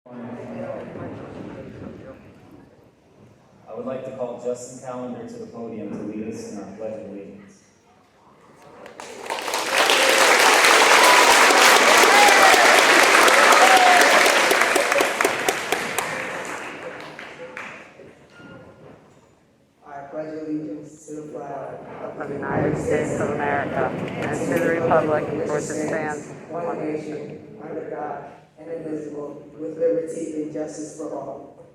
I would like to call Justin Callender to the podium to lead us in our Pledge of Allegiance. I pledge allegiance to the flag of the United States of America and to the republic for which it stands, one nation, under God, indivisible, with liberty and justice for all.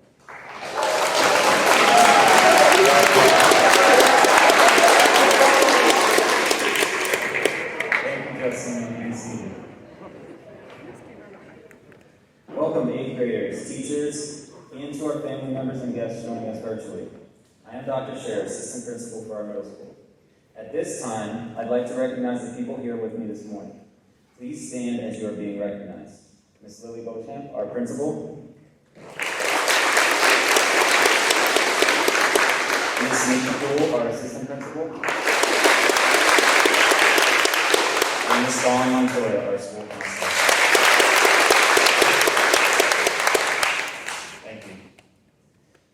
Thank you, Justin, and be seated. Welcome, 8th graders, teachers, and to our family members and guests joining us virtually. I am Dr. Scher, Assistant Principal for our middle school. At this time, I'd like to recognize the people here with me this morning. Please stand as you are being recognized. Ms. Lily Beauchamp, our principal. Ms. Nikki Poole, our assistant principal. And Ms. Dawn Montoya, our school counselor. Thank you.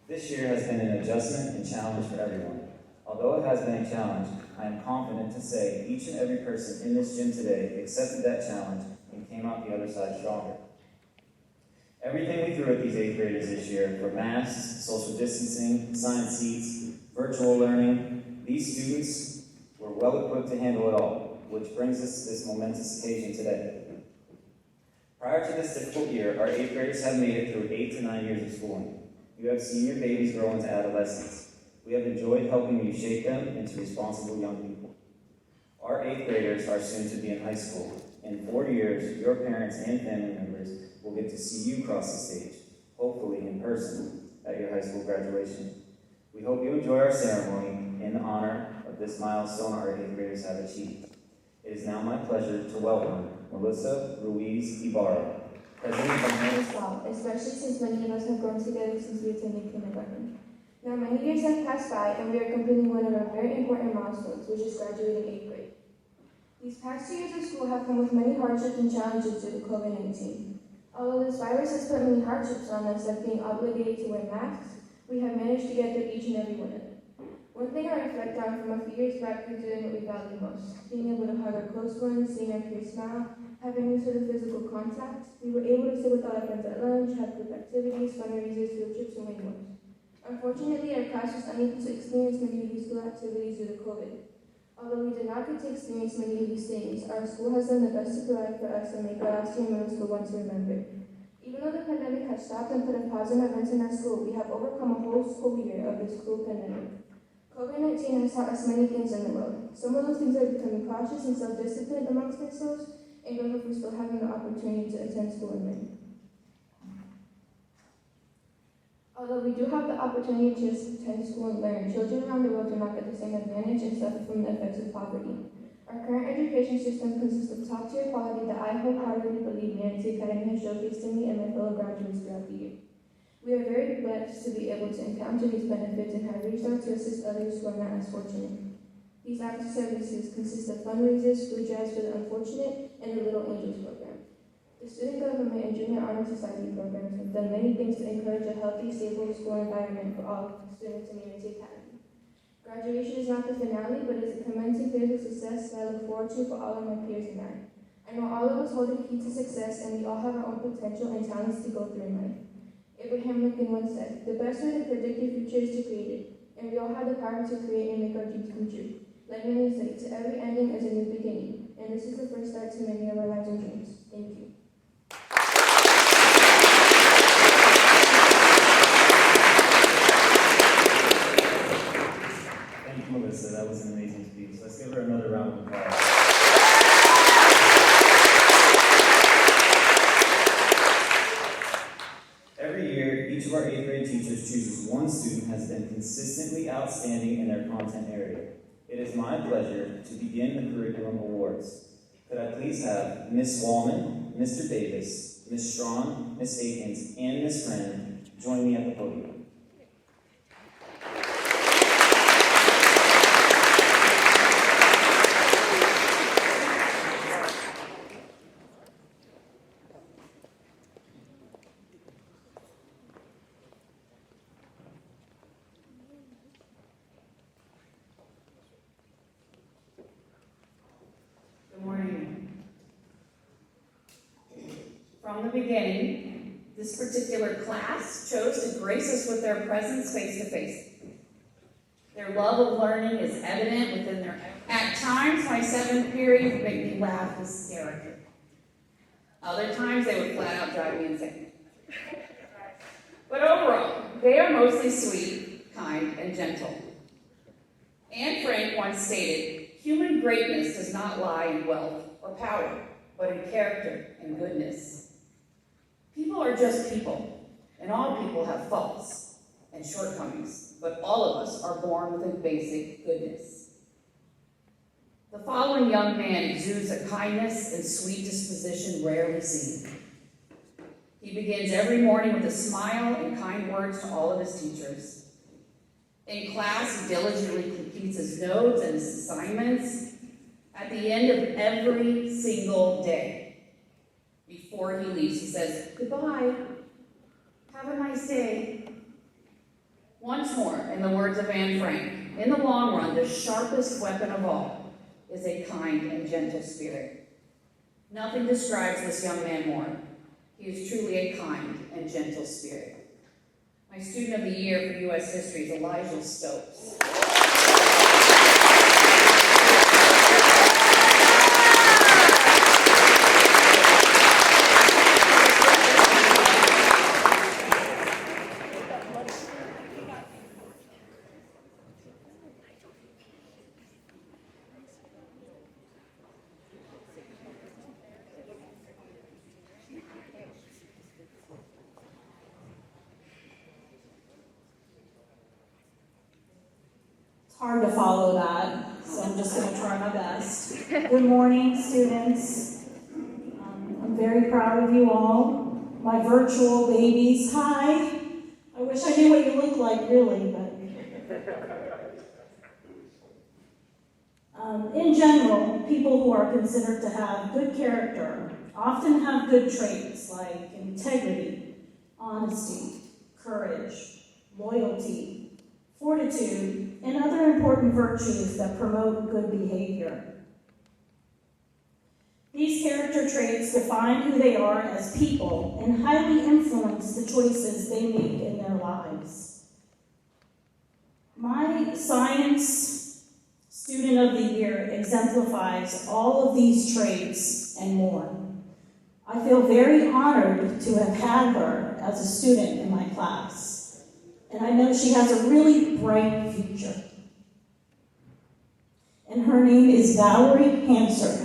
This year has been an adjustment and challenge for everyone. Although it has been a challenge, I am confident to say each and every person in this gym today accepted that challenge and came out the other side stronger. Everything we threw at these 8th graders this year, from masks, social distancing, assigned seats, virtual learning, these students were well equipped to handle it all, which brings us to this momentous occasion today. Prior to this difficult year, our 8th graders have made it through 8 to 9 years of schooling. You have seen your babies grow into adolescence. We have enjoyed helping you shape them into responsible young people. Our 8th graders are soon to be in high school. In 4 years, your parents and family members will get to see you cross the stage, hopefully in person, at your high school graduation. We hope you enjoy our ceremony in honor of this milestone our 8th graders have achieved. It is now my pleasure to welcome Melissa Ruiz Ibarra, President of As well, especially since many of us have grown together since we attended kindergarten. Now many years have passed by and we are completing one of our very important milestones, which is graduating 8th grade. These past 2 years of school have come with many hardships and challenges due to COVID-19. Although this virus has put many hardships on us, like being obligated to wear masks, we have managed to get through each and every one of them. One thing I reflect on from a few years back was doing what we value most, being able to hug our close ones, seeing our peers smile, having this sort of physical contact. We were able to sit with all our friends at lunch, have group activities, fundraisers, field trips, and many more. Unfortunately, our class was unable to experience many of these school activities due to COVID. Although we did not get to experience many of these things, our school has done the best to provide for us and make our last year middle school one to remember. Even though the pandemic has stopped and put a pause on events in our school, we have overcome a whole school year of this cruel pandemic. COVID-19 has taught us many things in the world. Some of those things are becoming cautious and self-disciplined amongst ourselves, and grateful for still having the opportunity to attend school and learn. Although we do have the opportunity to attend school and learn, children around the world do not get the same advantage and suffer from the effects of poverty. Our current education system consists of top-tier quality that I wholeheartedly believe Manatee Academy has showcased to me and my fellow graduates throughout the year. We are very blessed to be able to encounter these benefits and have reached out to assist others who are not as fortunate. These acts of services consist of fundraisers, food drives for the unfortunate, and the Little Angels program. The Student Government and Junior Honor Society programs have done many things to encourage a healthy, stable school environment for all students in Manatee Academy. Graduation is not the finale, but is a commencing phase of success that I look forward to for all of my peers and I. I know all of us hold the key to success, and we all have our own potential and talents to go through in life. Abraham Lincoln once said, "The best way to predict your future is to create it," and we all have the power to create and make our dreams come true. Like many say, to every ending is a new beginning, and this is the first start to many of our lives and dreams. Thank you. Thank you, Melissa. That was an amazing speech. Let's give her another round of applause. Every year, each of our 8th grade teachers chooses one student who has been consistently outstanding in their content area. It is my pleasure to begin the curriculum awards. Could I please have Ms. Wallman, Mr. Davis, Ms. Strawn, Ms. Akins, and Ms. Friend join me at the podium. From the beginning, this particular class chose to grace us with their presence face to face. Their love of learning is evident within their. At times, my 7th period would make me laugh hysterically. Other times, they would flat out drive me insane. But overall, they are mostly sweet, kind, and gentle. Anne Frank once stated, "Human greatness does not lie in wealth or power, but in character and goodness." People are just people, and all people have faults and shortcomings, but all of us are born with a basic goodness. The following young man exudes a kindness and sweet disposition rarely seen. He begins every morning with a smile and kind words to all of his teachers. In class, he diligently completes his notes and his assignments at the end of every single day. Before he leaves, he says, "Goodbye, have a nice day." Once more, in the words of Anne Frank, in the long run, the sharpest weapon of all is a kind and gentle spirit. Nothing describes this young man more. He is truly a kind and gentle spirit. My student of the year for U.S. History is Elijah Stokes. Hard to follow that, so I'm just going to try my best. Good morning, students. I'm very proud of you all. My virtual babies, hi. I wish I knew what you look like, really, but... in general, people who are considered to have good character often have good traits like integrity, honesty, courage, loyalty, fortitude, and other important virtues that promote good behavior. These character traits define who they are as people and highly influence the choices they make in their lives. My science student of the year exemplifies all of these traits and more. I feel very honored to have had her as a student in my class. And I know she has a really bright future. And her name is Valerie Hanser.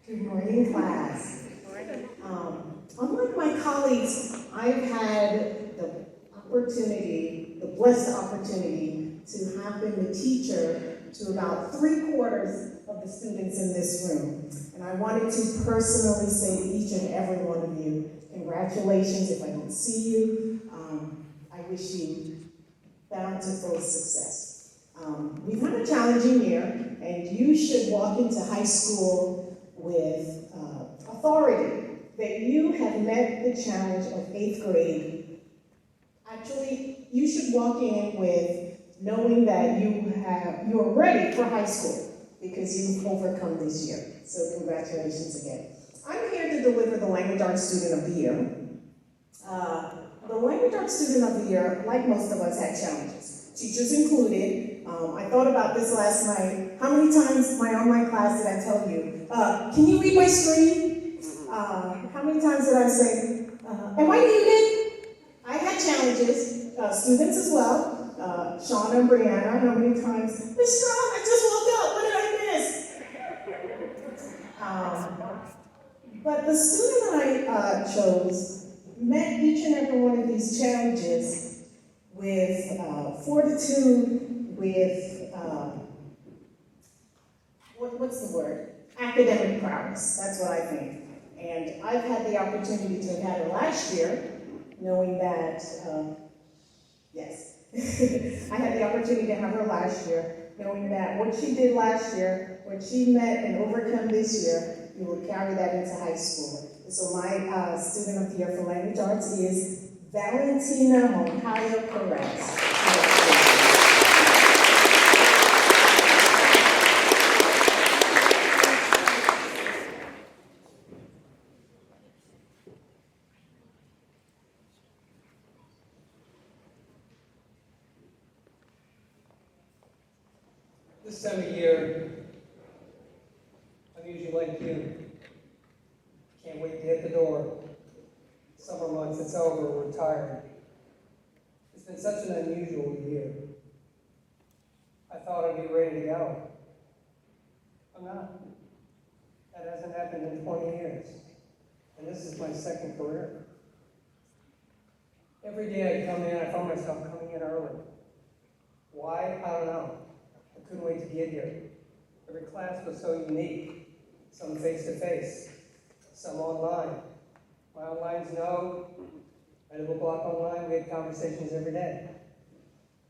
Good morning, class. Unlike my colleagues, I've had the blessed opportunity to have been the teacher to about 3/4 of the students in this room. And I wanted to personally say to each and every one of you, congratulations. If I don't see you, I wish you bountiful success. We've had a challenging year, and you should walk into high school with authority that you have met the challenge of 8th grade. Actually, you should walk in with knowing that you are ready for high school because you've overcome this year. So congratulations again. I'm here to deliver the Language Arts Student of the Year. The Language Arts Student of the Year, like most of us, had challenges. Teachers included. I thought about this last night. How many times in my online class did I tell you, can you read my screen? How many times did I say, am I muted? I had challenges, students as well. Shauna and Brianna, how many times? Miss Strong, I just woke up, what did I miss? But the student that I chose met each and every one of these challenges with fortitude, with, what's the word? Academic prowess, that's what I think. And I've had the opportunity to have had her last year, knowing that, yes, I had the opportunity to have her last year, knowing that what she did last year, what she met and overcome this year, you will carry that into high school. So my student of the year for language arts is Valentina Moncayo Perez. This time of year, I'm usually like you. Can't wait to hit the door. Summer months, it's over, we're tired. It's been such an unusual year. I thought I'd be ready to go. I'm not. That hasn't happened in 20 years. And this is my second career. Every day I come in, I find myself coming in early. Why? I don't know. I couldn't wait to get here. Every class was so unique. Some face-to-face, some online. My onlines know, I double block online, we had conversations every day.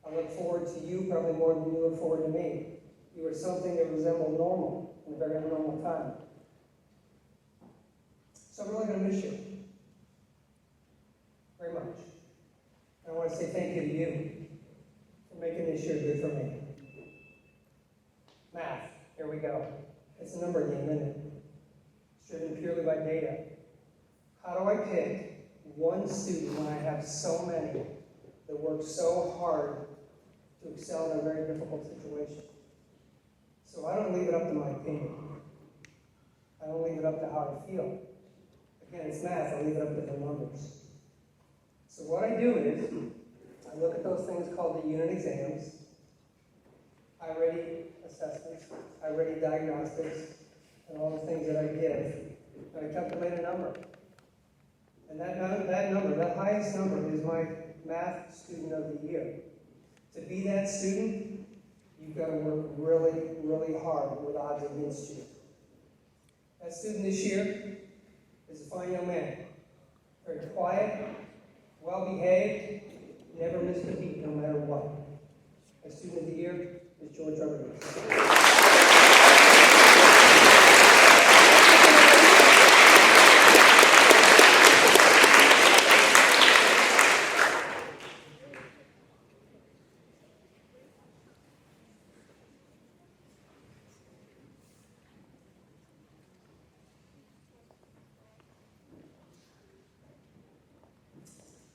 I look forward to you probably more than you look forward to me. You are something that resembled normal in a very abnormal time. So I'm really going to miss you. Very much. And I want to say thank you to you for making this year good for me. Math, here we go. It's a number game, isn't it? It's driven purely by data. How do I pick one student when I have so many that work so hard to excel in a very difficult situation? So I don't leave it up to my opinion. I don't leave it up to how I feel. Again, it's math, I leave it up to the numbers. So what I do is, I look at those things called the unit exams, I ready assessments, I ready diagnostics, and all the things that I give, and I calculate a number. And that number, that highest number, is my math student of the year. To be that student, you've got to work really, really hard with odds against you. That student this year is a fine young man. Very quiet, well-behaved, never missed a beat no matter what. My student of the year is George Rodriguez.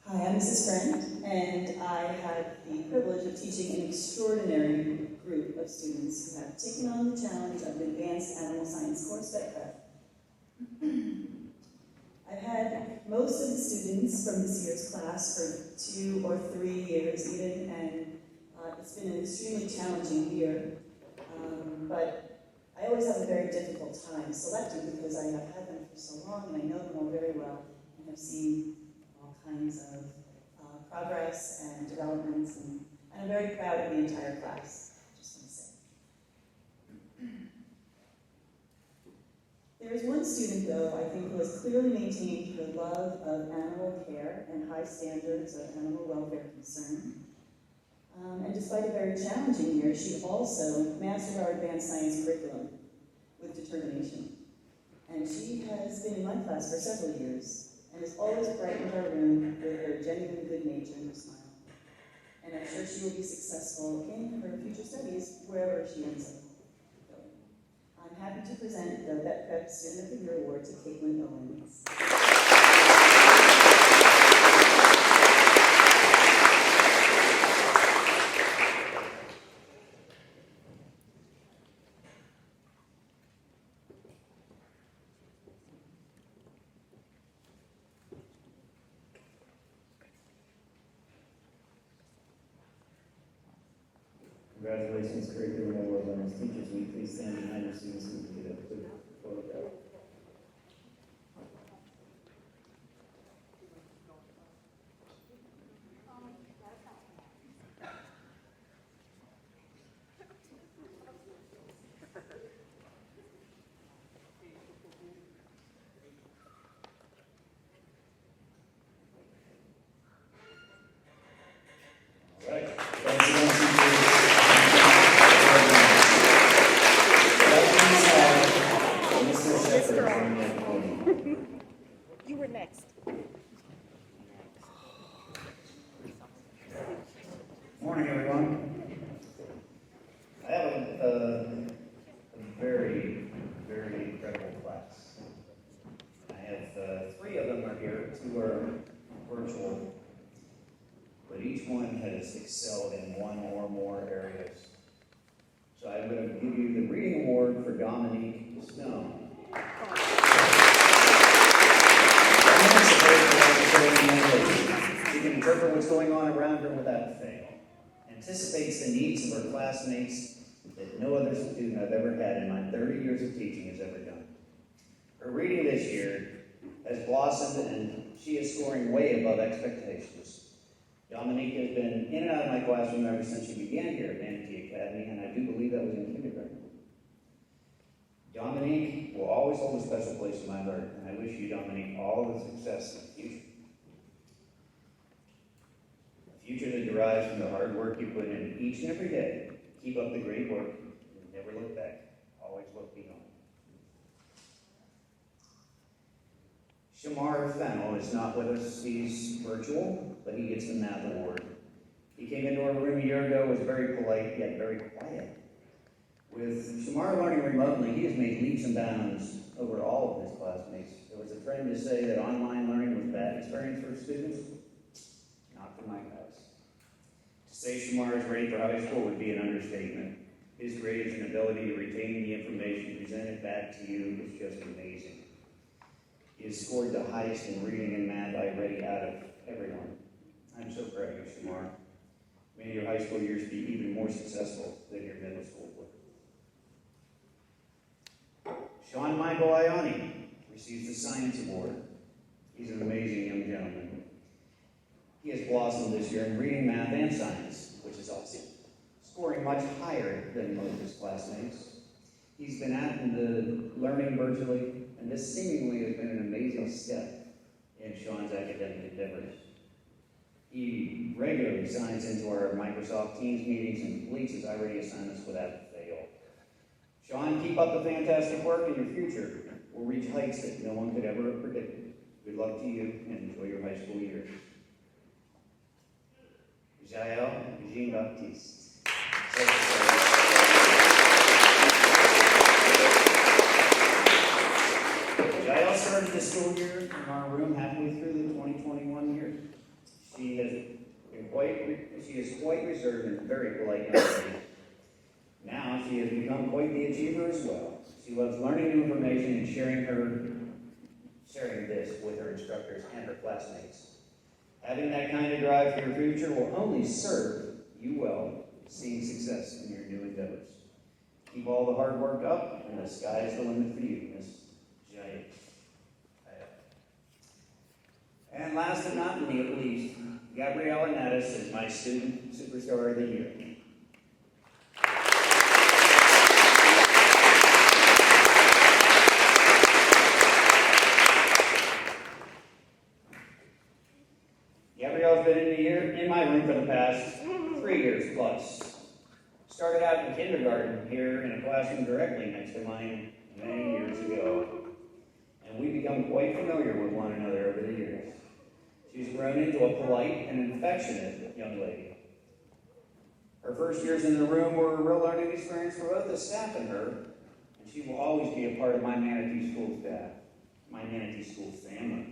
Hi, I'm Mrs. Friend, and I have the privilege of teaching an extraordinary group of students who have taken on the challenge of an advanced animal science course at Prep. I've had most of the students from this year's class for 2 or 3 years even, and it's been an extremely challenging year. But I always have a very difficult time selecting because I have had them for so long and I know them all very well and have seen all kinds of progress and developments, and I'm very proud of the entire class, just want to say. There is one student, though, I think, who has clearly maintained her love of animal care and high standards of animal welfare concern. And despite a very challenging year, she also mastered our advanced science curriculum with determination. And she has been in my class for several years, and has always brightened our room with her genuine good nature and her smile. And I'm sure she will be successful in her future studies, wherever she ends up going. I'm happy to present the Vet Prep Student of the Year Award to Caitlin Owens. Congratulations, Curriculum Award winners. Teachers Week, please stand behind your students so we can get a quick photograph. All right. son has excelled in one or more areas. So I'm going to give you the reading award for Dominique Stone. She can interpret what's going on around her without fail, anticipates the needs of her classmates that no other student I've ever had in my 30 years of teaching has ever done. Her reading this year has blossomed, and she is scoring way above expectations. Dominique has been in and out of my classroom ever since she began here at Manatee Academy, and I do believe that was in kindergarten. Dominique will always hold a special place in my heart, and I wish you, Dominique, all the success in the future. A future that derives from the hard work you put in each and every day. Keep up the great work, and never look back. Always look beyond. Shamar Fennell is not with us. He's virtual, but he gets the math award. He came into our room a year ago, was very polite, yet very quiet. With Shamar learning remotely, he has made leaps and bounds over all of his classmates. There was a trend to say that online learning was a bad experience for students. Not for my class. To say Shamar is ready for high school would be an understatement. His grades and ability to retain the information presented back to you is just amazing. He has scored the highest in reading and math already out of everyone. I'm so proud of you, Shamar. May your high school years be even more successful than your middle school were. Sean Michael Ioni receives the Science Award. He's an amazing young gentleman. He has blossomed this year in reading, math, and science, which is awesome, scoring much higher than most of his classmates. He's been out into learning virtually, and this seemingly has been an amazing step in Sean's academic endeavors. He regularly signs into our Microsoft Teams meetings and completes his I-Ready assignments without fail. Sean, keep up the fantastic work, and your future will reach heights that no one could ever have predicted. Good luck to you, and enjoy your high school years. Jael Jean-Baptiste. Jael started the school year in our room halfway through the 2021 year. She is quite reserved and very polite young lady. Now she has become quite the achiever as well. She loves learning new information and sharing this with her instructors and her classmates. Having that kind of drive for your future will only serve you well, seeing success in your new endeavors. Keep all the hard work up, and the sky is the limit for you, Miss Jael. And last but not least, Gabriella Nattis is my student superstar of the year. Gabriella's been in my room for the past 3 years plus. Started out in kindergarten here in a classroom directly next to mine many years ago. And we've become quite familiar with one another over the years. She's grown into a polite and affectionate young lady. Her first years in the room were a real learning experience for both the staff and her, and she will always be a part of my Manatee School staff, my Manatee School family.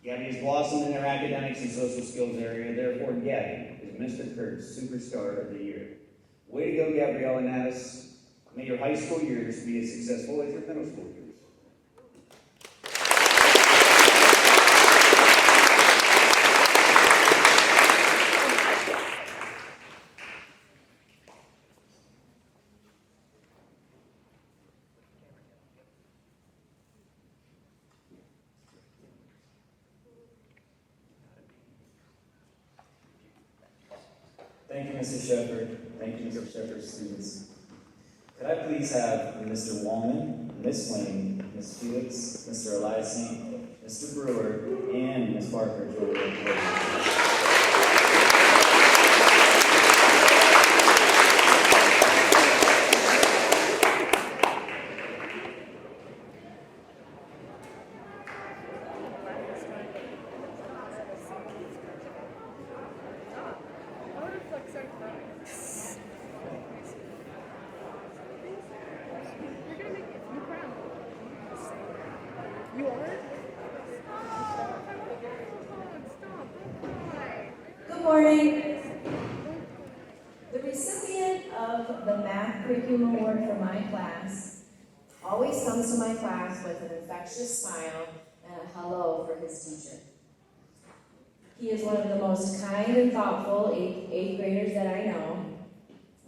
Gabby has blossomed in her academics and social skills area, therefore Gabby is Mr. Kurt's Superstar of the Year. Way to go, Gabriella Nattis. May your high school years be as successful as your middle school years. Thank you, Mrs. Shepherd. Thank you, Mr. Shepherd's students. Could I please have Mr. Wallman, Miss Lane, Miss Felix, Mr. Eliason, Mr. Brewer, and Miss Parker join me at the podium. Good morning. Curriculum Award for my class, always comes to my class with an infectious smile and a hello for his teacher. He is one of the most kind and thoughtful eighth graders that I know,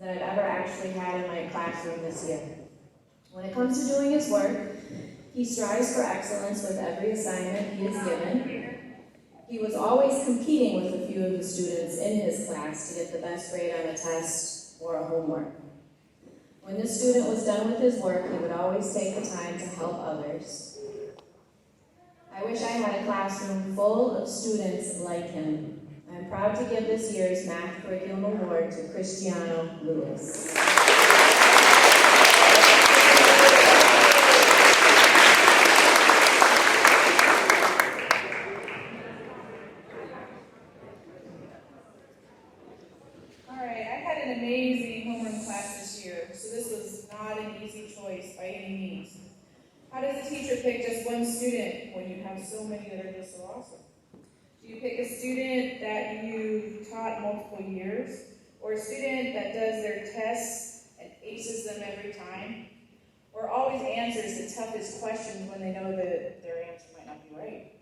that I've ever actually had in my classroom this year. When it comes to doing his work, he strives for excellence with every assignment he is given. He was always competing with a few of the students in his class to get the best grade on a test or a homework. When the student was done with his work, he would always take the time to help others. I wish I had a classroom full of students like him. I'm proud to give this year's Math Curriculum Award to Cristiano Lewis. An amazing homeroom class this year, so this was not an easy choice by any means. How does a teacher pick just one student when you have so many that are just so awesome? Do you pick a student that you taught multiple years, or a student that does their tests and aces them every time, or always answers the toughest questions when they know that their answer might not be right?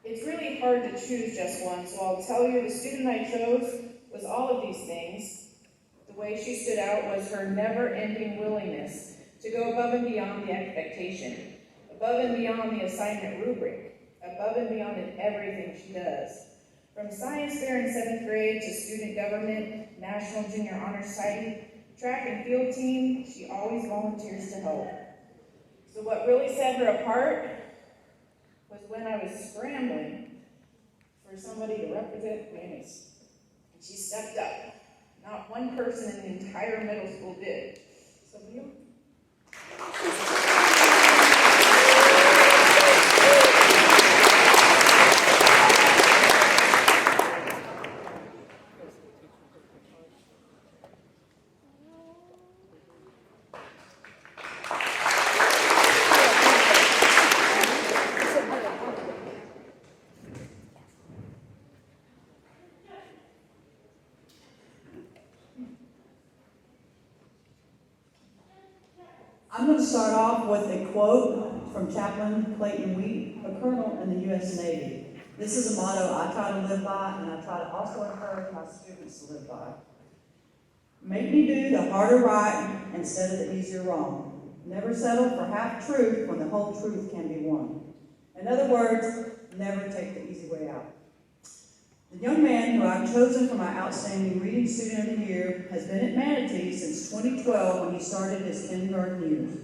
It's really hard to choose just one, so I'll tell you the student I chose was all of these things. The way she stood out was her never-ending willingness to go above and beyond the expectation, above and beyond the assignment rubric, above and beyond in everything she does. From science fair in 7th grade to student government, National Junior Honor Society, track and field team, she always volunteers to help. So what really set her apart was when I was scrambling for somebody to represent Manatee. And she stepped up. Not one person in the entire middle school did. So you. I'm going to start off with a quote from Chaplain Clayton Wheat, a colonel in the U.S. Navy. This is a motto I try to live by, and I try to also encourage my students to live by. Make me do the harder right instead of the easier wrong. Never settle for half truth when the whole truth can be won. In other words, never take the easy way out. The young man who I've chosen for my outstanding reading student of the year has been at Manatee since 2012 when he started his kindergarten years.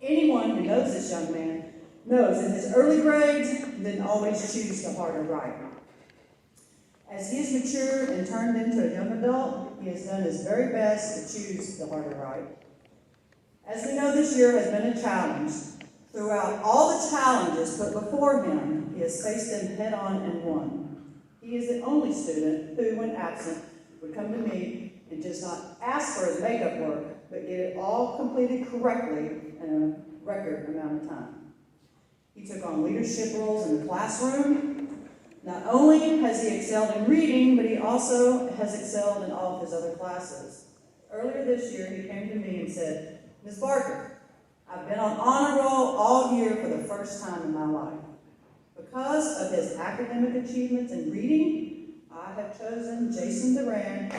Anyone who knows this young man knows that his early grades didn't always choose the harder right. As he has matured and turned into a young adult, he has done his very best to choose the harder right. As we know, this year has been a challenge. Throughout all the challenges put before him, he has faced them head on and won. He is the only student who, when absent, would come to me and just not ask for his makeup work, but get it all completed correctly in a record amount of time. He took on leadership roles in the classroom. Not only has he excelled in reading, but he also has excelled in all of his other classes. Earlier this year, he came to me and said, "Ms. Barker, I've been on honor roll all year for the first time in my life. Because of his academic achievements in reading, I have chosen Jason Duran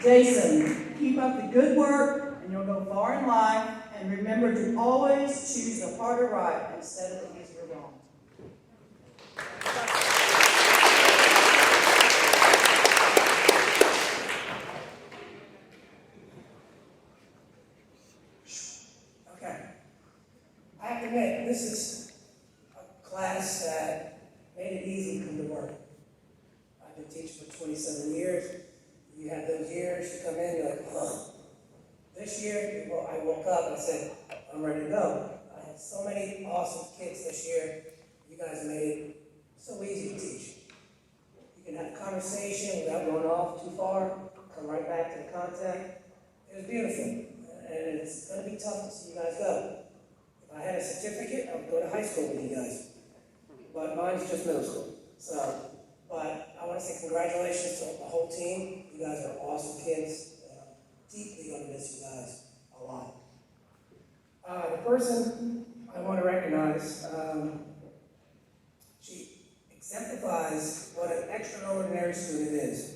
Jason, keep up the good work and you'll go far in life, and remember to always choose the harder right instead of the easier wrong." I have to admit, this is a class that made it easy to come to work. I've been teaching for 27 years. You had those years, you come in, you're like, oh. This year, I woke up and I said, I'm ready to go. I had so many awesome kids this year. You guys made it so easy to teach. You can have a conversation without going off too far, come right back to the content. It was beautiful, and it's going to be tough to see you guys go. If I had a certificate, I would go to high school with you guys. But mine's just middle school. So, but I want to say congratulations to the whole team. You guys are awesome kids. Deeply going to miss you guys a lot. The person I want to recognize, she exemplifies what an extraordinary student is.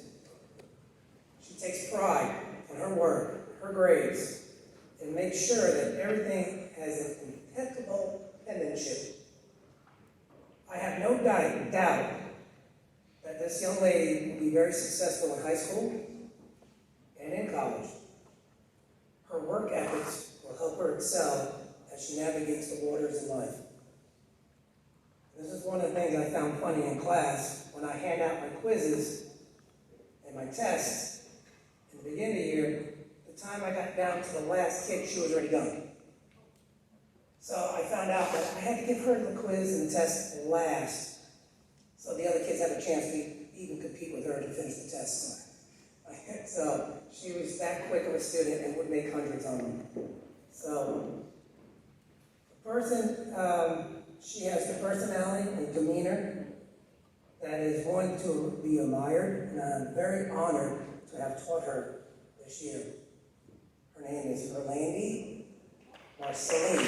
She takes pride in her work, her grades, and makes sure that everything has an impeccable penmanship. I have no doubt that this young lady will be very successful in high school and in college. Her work ethics will help her excel as she navigates the waters in life. This is one of the things I found funny in class when I hand out my quizzes and my tests. In the beginning of the year, the time I got down to the last kick, she was already done. So I found out that I had to give her the quiz and the test last, so the other kids have a chance to even compete with her to finish the test. So she was that quick of a student and would make hundreds on them. So the person, she has the personality and demeanor that is one to be admired, and I'm very honored to have taught her this year. Her name is Erlandi Marceline.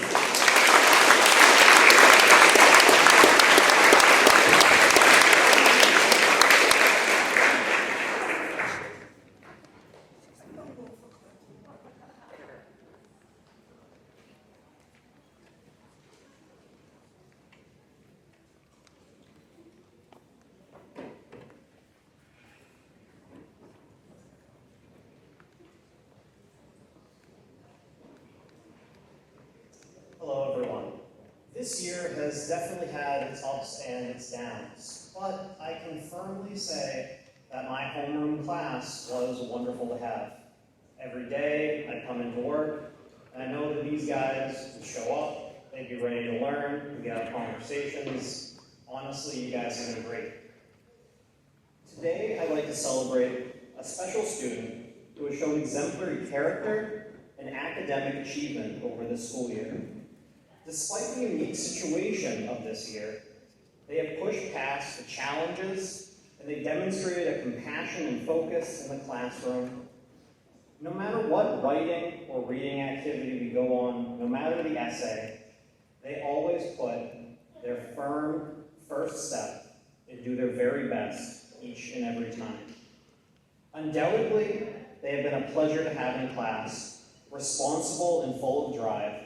Hello, everyone. This year has definitely had its ups and its downs, but I can firmly say that my homeroom class was wonderful to have. Every day I'd come into work, and I know that these guys would show up, they'd be ready to learn, we'd have conversations. Honestly, you guys have been great. Today I'd like to celebrate a special student who has shown exemplary character and academic achievement over this school year. Despite the unique situation of this year, they have pushed past the challenges and they demonstrated a compassion and focus in the classroom. No matter what writing or reading activity we go on, no matter the essay, they always put their firm first step and do their very best each and every time. Undoubtedly, they have been a pleasure to have in class, responsible and full of drive.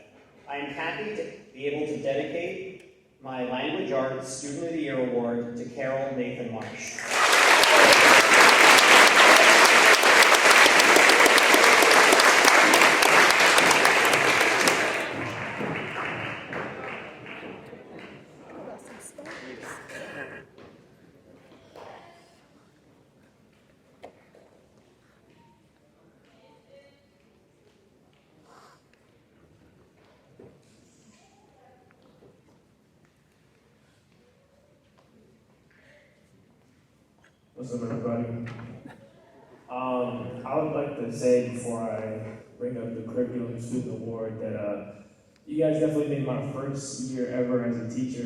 I am happy to be able to dedicate my Language Arts Student of the Year Award to Carol Nathan Marsh. What's up, everybody? I would like to say before I bring up the Curriculum Student Award that you guys definitely made my first year ever as a teacher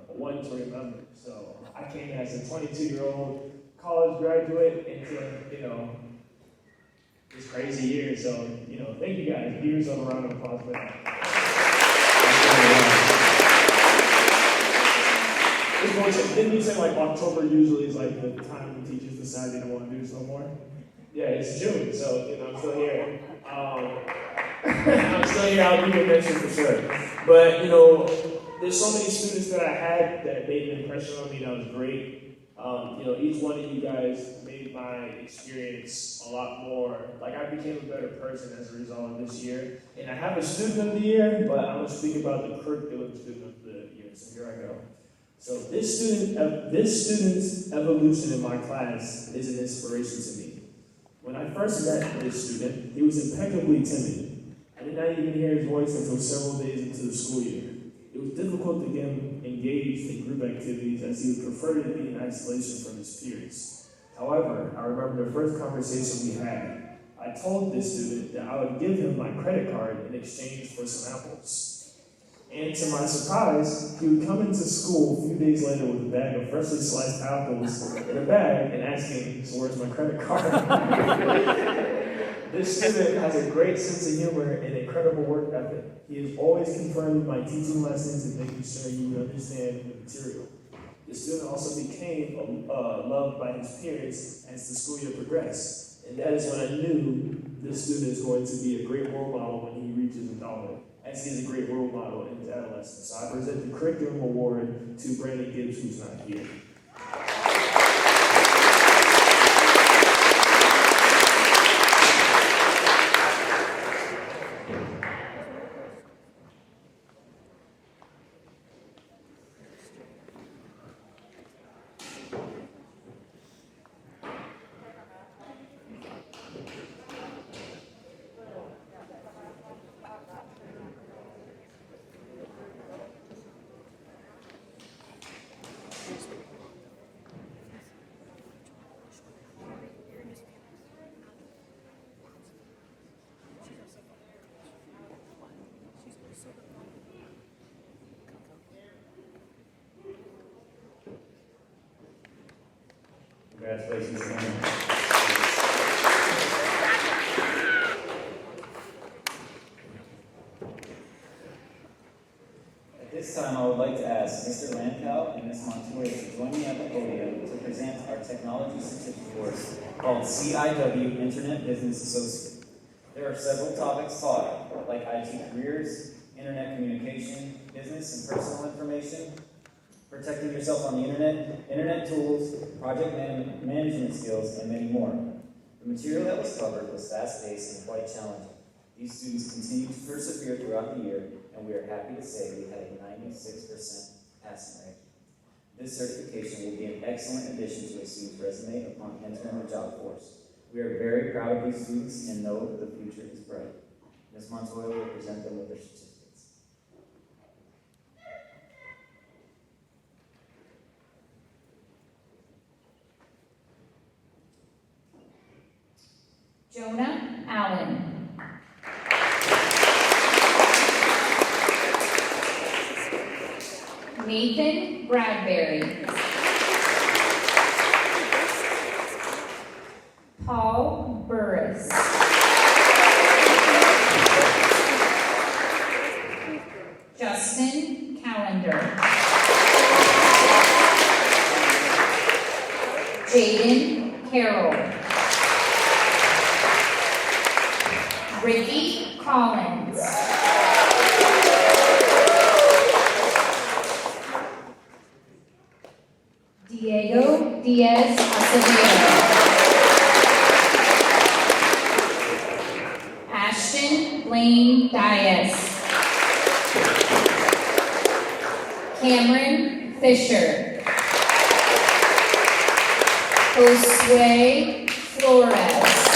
one to remember. So I came in as a 22-year-old college graduate into, this crazy year. So, thank you guys. Give yourself a round of applause for that. Didn't you say like October usually is like the time when teachers decide they don't want to do this no more? Yeah, it's June, so I'm still here. I'm still here, I'll give you a mention for sure. But there's so many students that I had that made an impression on me that was great. Each one of you guys made my experience a lot more, like I became a better person as a result of this year. And I have a student of the year, but I'm gonna speak about the curriculum student of the year, so here I go. So this student's evolution in my class is an inspiration to me. When I first met this student, he was impeccably timid. I did not even hear his voice until several days into the school year. It was difficult to get him engaged in group activities as he would prefer to be in isolation from his peers. However, I remember the first conversation we had. I told this student that I would give him my credit card in exchange for some apples. And to my surprise, he would come into school a few days later with a bag of freshly sliced apples in a bag and asking, "So where's my credit card?" This student has a great sense of humor and incredible work ethic. He is always confirming my teaching lessons and making sure you understand the material. The student also became loved by his peers as the school year progressed. And that is when I knew this student is going to be a great role model when he reaches adulthood, as he is a great role model in his adolescence. So I present the Curriculum Award to Brandon Gibbs, who's not here. Congratulations, Brandon. At this time, I would like to ask Mr. Lankow and Ms. Montoya to join me at the podium to present our technology certificate course called CIW Internet Business Associate. There are several topics taught, like IT careers, internet communication, business and personal information, protecting yourself on the internet tools, project management skills, and many more. The material that was covered was fast-paced and quite challenging. These students continued to persevere throughout the year, and we are happy to say we had a 96% passing rate. This certification will be an excellent addition to a student's resume upon entering the job force. We are very proud of these students and know the future is bright. Ms. Montoya will present them with their certificates. Jonah Allen. Nathan Bradbury. Paul Burris. Justin Callender. Jaden Carroll. Ricky Collins. Diego Diaz Acevedo. Ashton Blaine Diaz. Cameron Fisher. Josue Flores.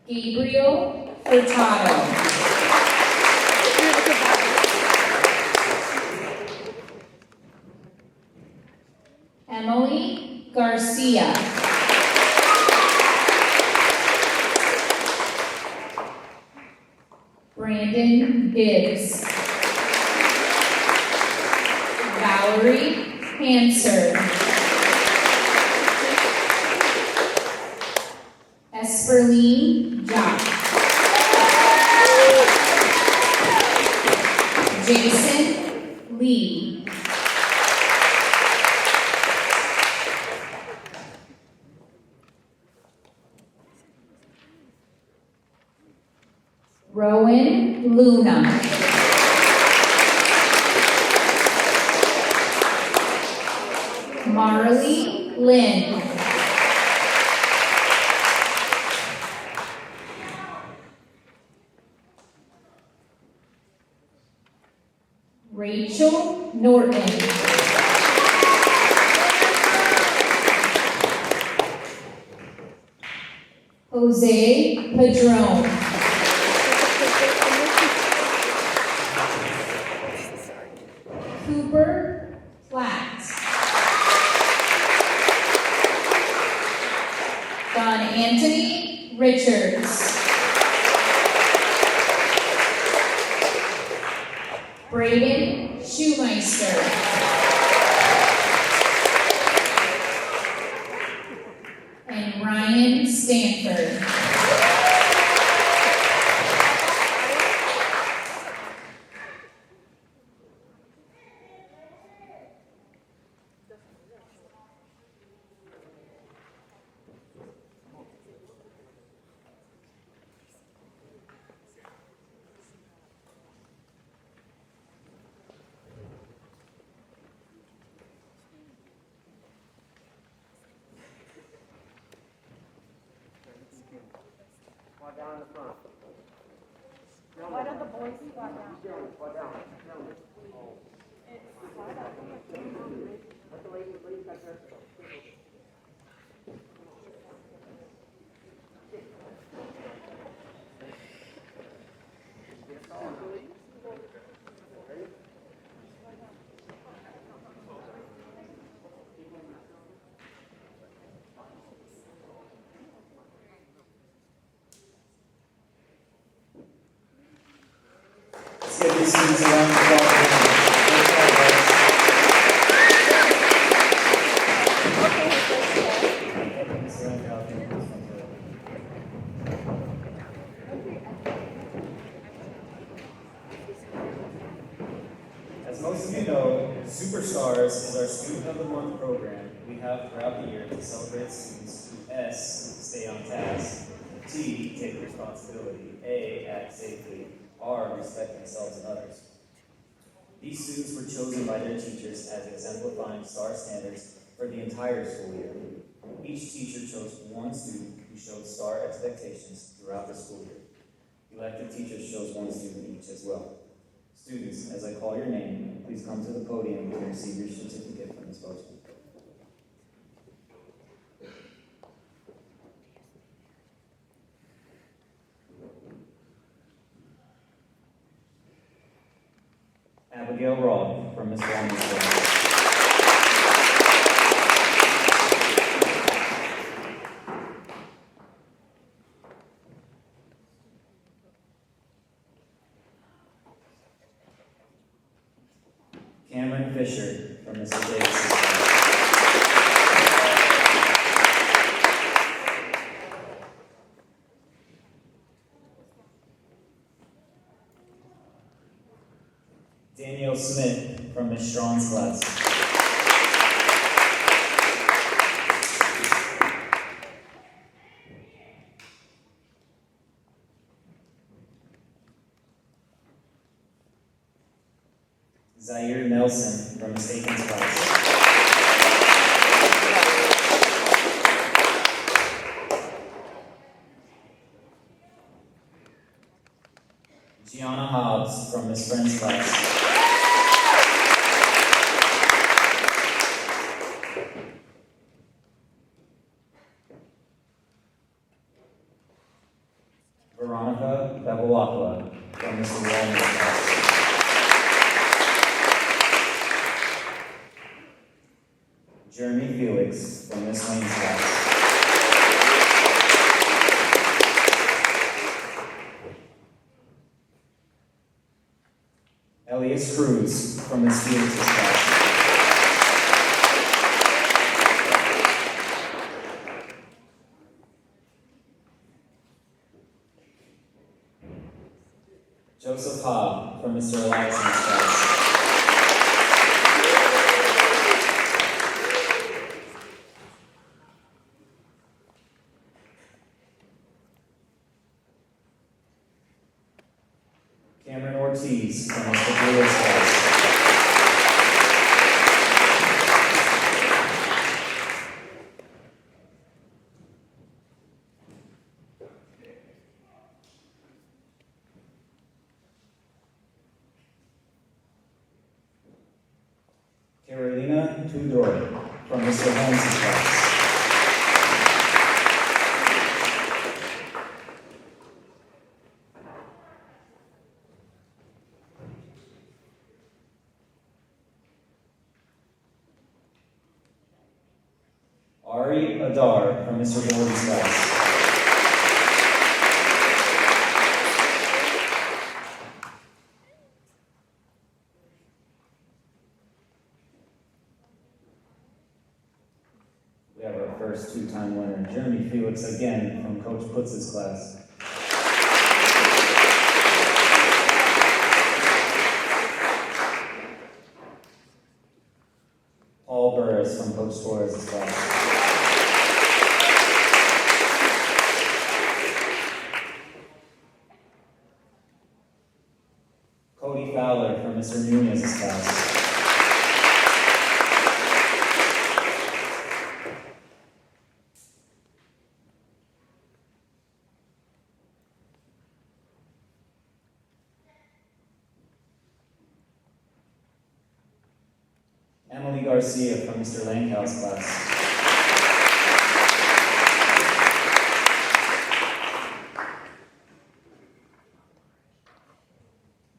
Gabriel Furtado. Emily Garcia. Brandon Bibbs. Valerie Hanser. Esperline Jock. Jason Lee. Rowan Luna. Marley Lynn. Rachel Norton. Jose Padron. Cooper Platt. Don Anthony Richards. Braden Shoemeister. And Ryan Stanford. Down in the front. Why don't the boys squat down? Squat down. Let the ladies back there. Let's give these students a round of applause. As most of you know, Superstars is our Student of the Month program we have throughout the year to celebrate students who S, stay on task, T, take responsibility, A, act safely, R, respect themselves and others. These students were chosen by their teachers as exemplifying STAR standards for the entire school year. Each teacher chose one student who showed STAR expectations throughout the school year. Elected teachers chose one student each as well. Students, as I call your name, please come to the podium to receive your certificate from this podium. Abigail Roth from Miss Walmsley. Cameron Fisher from Mrs. Davis. Danielle Smith from Ms. Strawn's class. Zaire Nelson from Ms. Aiken's class. Gianna Hobbs from Ms. Friend's class. Veronica Bevilacqua from Mr. Walner's class. Jeremy Felix from Miss Lane's class. Elias Cruz from Miss Felix's class. Joseph Ha from Mr. Elias's class. Cameron Ortiz from Mr. Brewer's class. Carolina Tudor from Mr. Holmes' class. Ari Adar from Mr. Gordon's class. Time winner, Jeremy Felix, again from Coach Putz's class. Paul Burris from Coach Torres' class. Cody Fowler from Mr. Nunez's class. Emily Garcia from Mr. Langhouse class.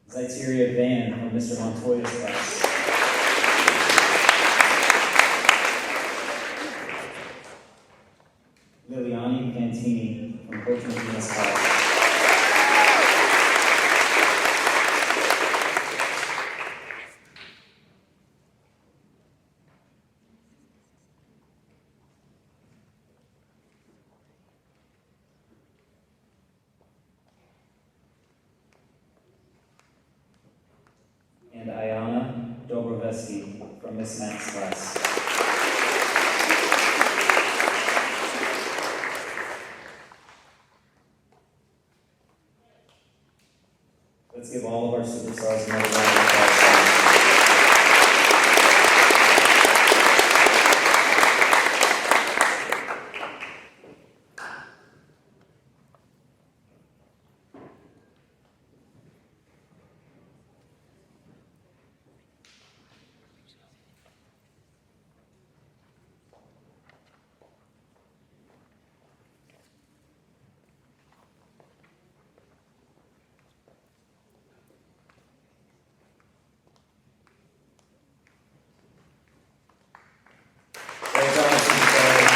Zaiteria Van from Mr. Montoya's class. Liliani Fantini from Coach Medina's class. And Ayana Dobroveski from Miss Matt's class. Let's give all of our superstars another round of applause. Well done, superstars.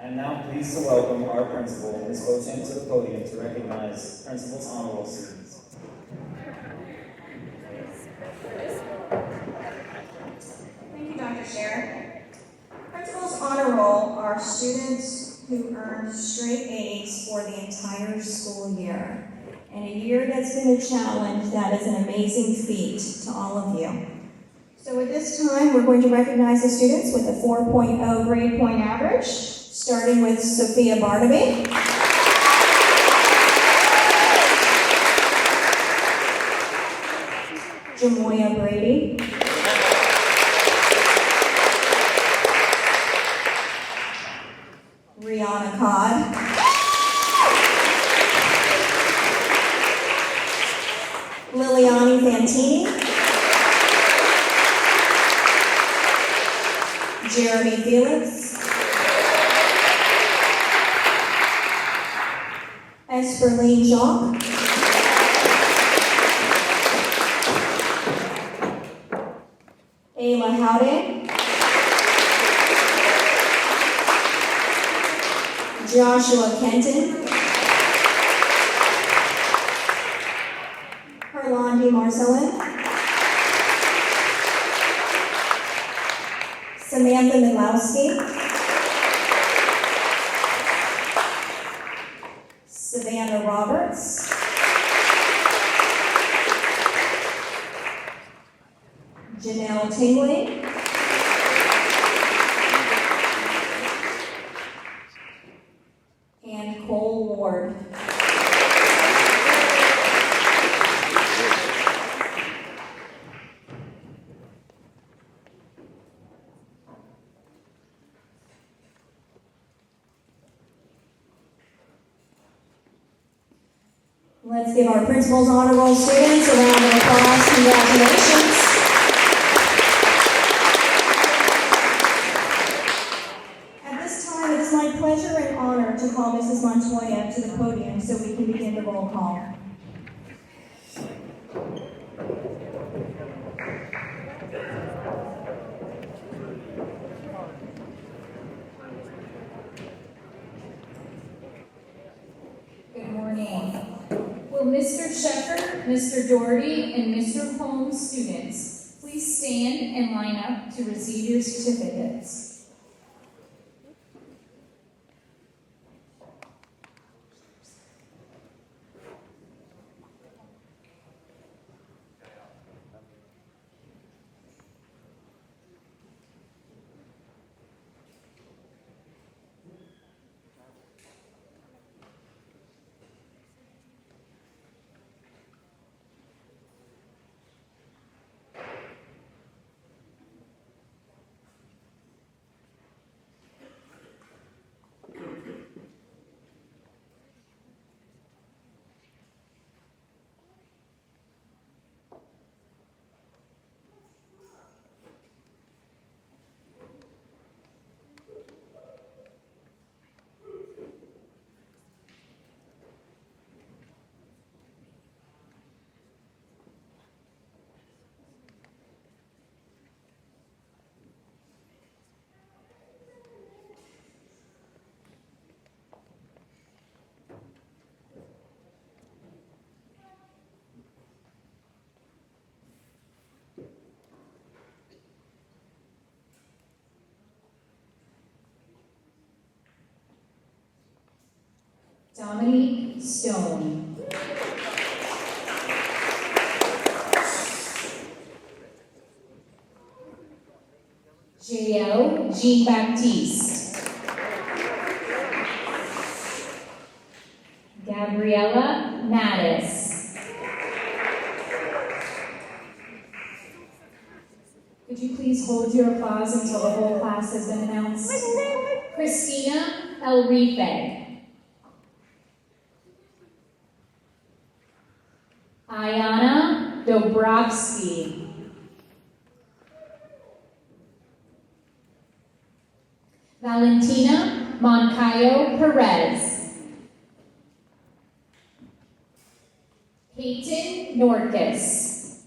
I am now pleased to welcome our principal, Ms. Beauchamp, to the podium to recognize Principal's Honor Roll students. Thank you, Dr. Sher. Principal's Honor Roll are students who earned straight A's for the entire school year. And a year that's been a challenge, that is an amazing feat to all of you. So at this time, we're going to recognize the students with a 4.0 grade point average, starting with Sophia Barnaby. Jamoya Brady. Rihanna Codd. Liliani Fantini. Jeremy Felix. Esperline Jacques. Ayla Howden. Joshua Kenton. Herlandi Marcelin. Samantha Milowski. Savannah Roberts. Janelle Tingley. And Cole Ward. Let's give our Principal's Honor Roll students a round of applause. Congratulations. At this time, it is my pleasure and honor to call Mrs. Montoya to the podium so we can begin the roll call. Mr. Sheffer, Mr. Doherty, and Mr. Holmes students, please stand and line up to receive your certificates. Dominique Stone. J.L. Jean-Baptiste. Gabriella Mattis. Could you please hold your applause until the whole class has been announced? Christina Elrife. Ayana Dobrovsky. Valentina Moncayo Perez. Peyton Norcus.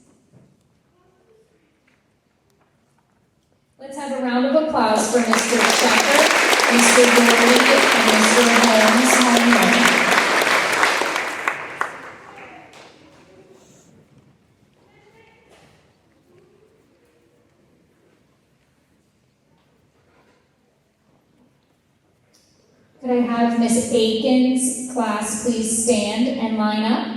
Let's have a round of applause for Mr. Sheffer, Mr. Doherty, and Mr. Holmes. Could I have Miss Aiken's class please stand and line up?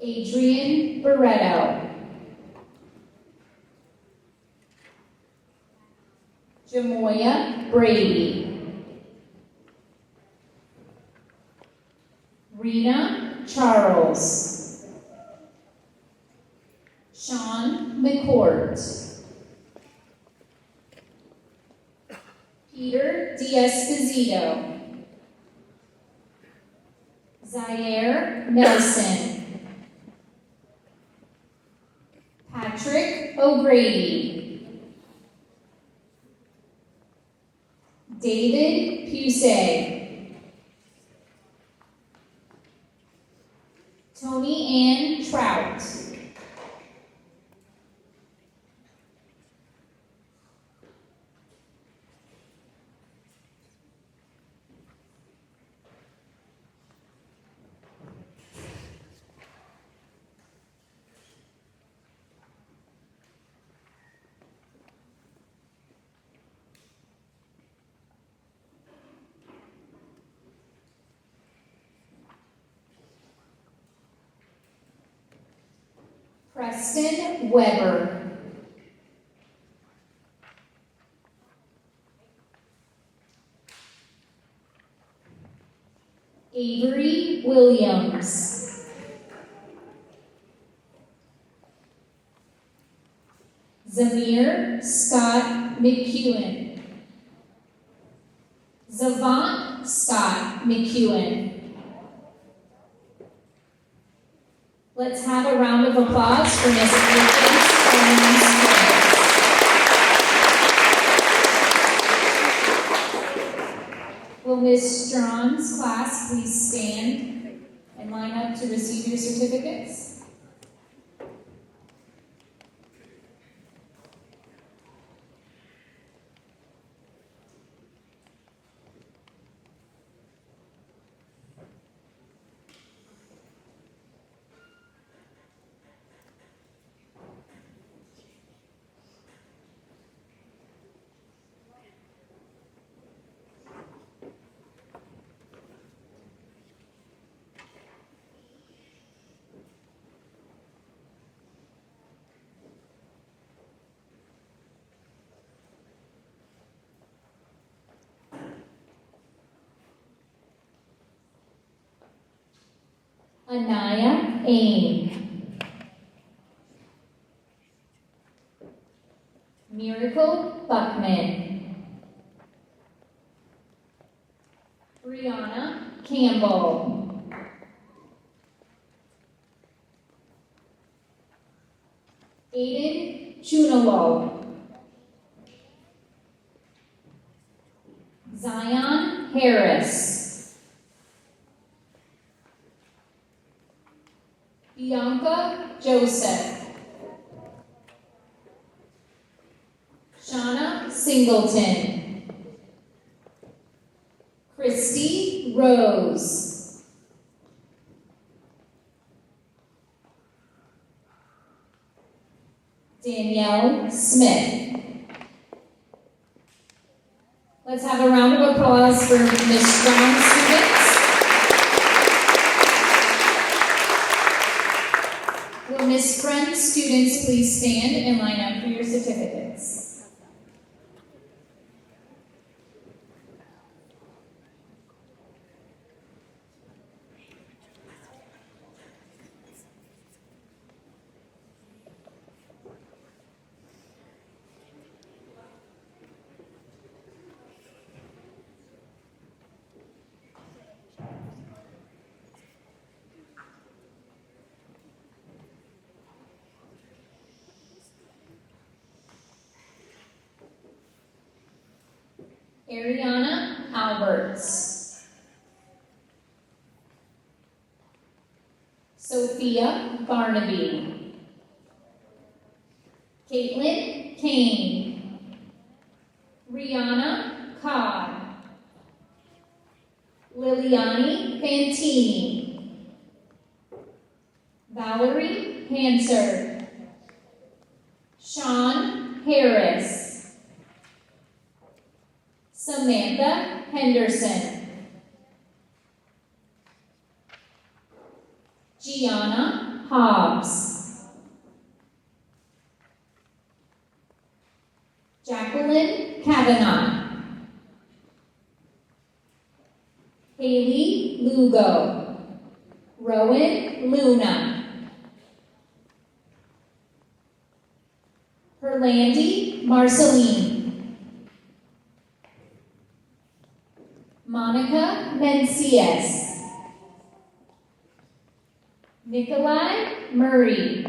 Adrian Barreto. Jamoya Brady. Rena Charles. Sean McCourt. Peter D'Esposito. Zaire Nelson. Patrick O'Grady. David Pusey. Tony Ann Trout. Preston Weber. Avery Williams. Zamir Scott McEwen. Zavant Scott McEwen. Let's have a round of applause for Miss Aiken's Will Miss Strawn's class please stand and line up to receive your certificates? Anaya Ain. Miracle Buckman. Brianna Campbell. Aiden Chunalo. Zion Harris. Bianca Joseph. Shauna Singleton. Christy Rose. Danielle Smith. Let's have a round of applause for Miss Strong's students. Will Miss Friend's students please stand and line up for your certificates? Ariana Alberts. Sophia Barnaby. Caitlin Kane. Rihanna Cobb. Liliani Fantini. Valerie Hanser. Sean Harris. Samantha Henderson. Gianna Hobbs. Jacqueline Kavanaugh. Haley Lugo. Rowan Luna. Herlandi Marceline. Monica Mencius. Nikolai Murray.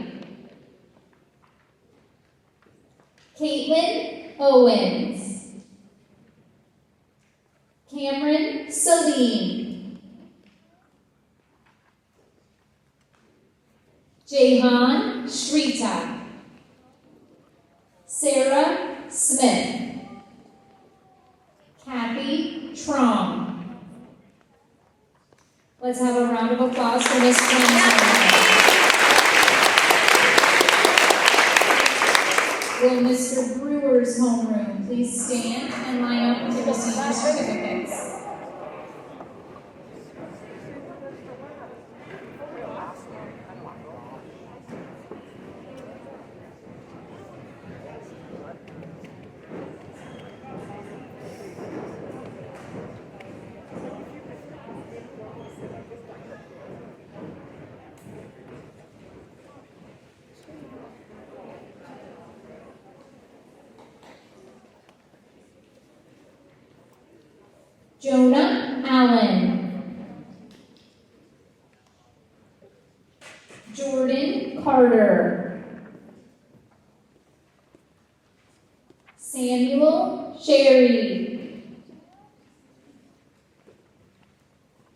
Caitlin Owens. Cameron Salim. Jehan Shrita. Sarah Smith. Kathy Trong. Let's have a round of applause for Miss Trong's. Will Mr. Brewer's homeroom please stand and line up to receive your certificates? Jonah Allen. Jordan Carter. Samuel Sherry.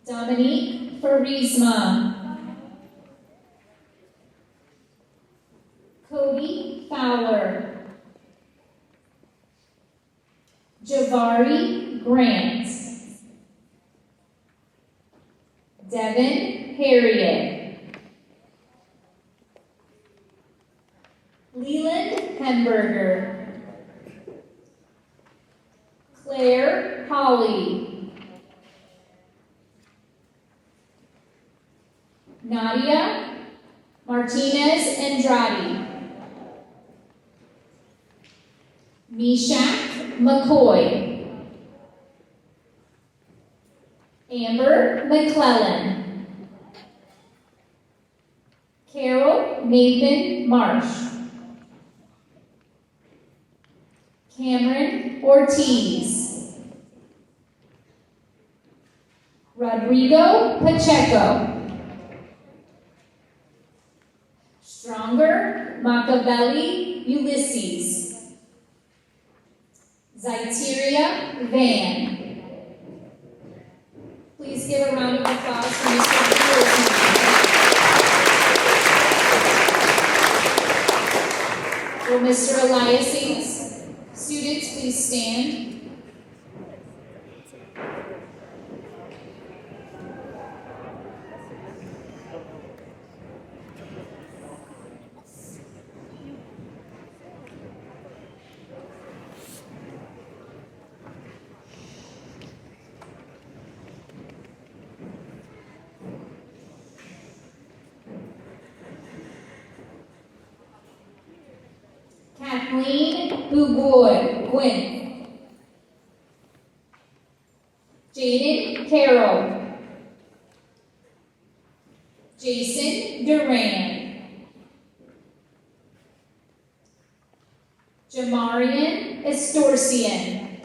Dominique Farisma. Cody Fowler. Javari Grant. Devin Harriet. Leland Hemberger. Claire Holly. Nadia Martinez Andrade. Meshach McCoy. Amber McClellan. Carol Nathan Marsh. Cameron Ortiz. Rodrigo Pacheco. Stronger Machiavelli Ulysses. Zyteria Van. Please give a round of applause for Mr. Ulysses. Will Mr. Elias's students please stand? Kathleen Gwynn. Jaden Carroll. Jason Duran. Jamarian Estorcian.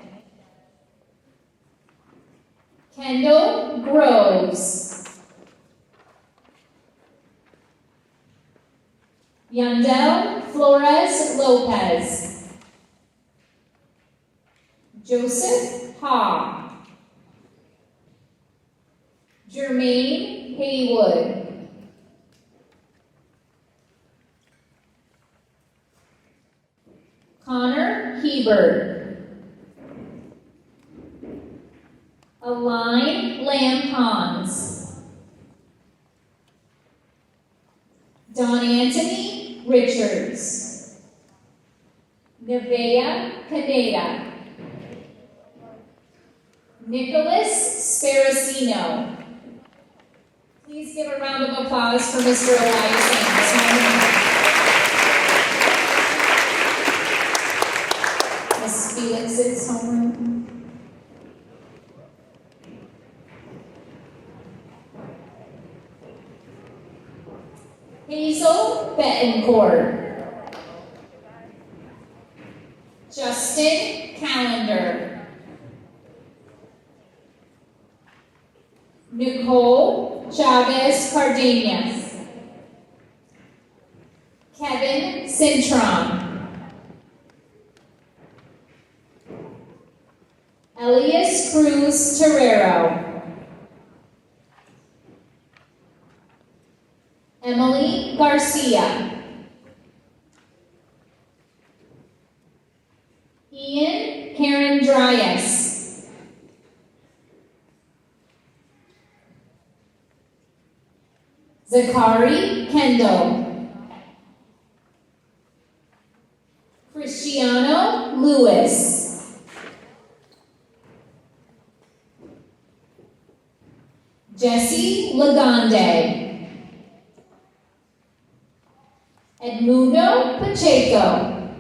Kendall Groves. Yandel Flores Lopez. Joseph Ha. Jermaine Haywood. Connor Hebert. Aline Lampons. Don Anthony Richards. Nevea Pineda. Nicholas Sparacino. Please give a round of applause for Mr. Elias. Miss Felix's homeroom. Hazel Bettencourt. Justin Callender. Nicole Chavez Cardenas. Kevin Cintron. Elias Cruz Terrero. Emily Garcia. Ian Karen Dryas. Zakari Kendall. Cristiano Lewis. Jesse Lagonde. Edmundo Pacheco.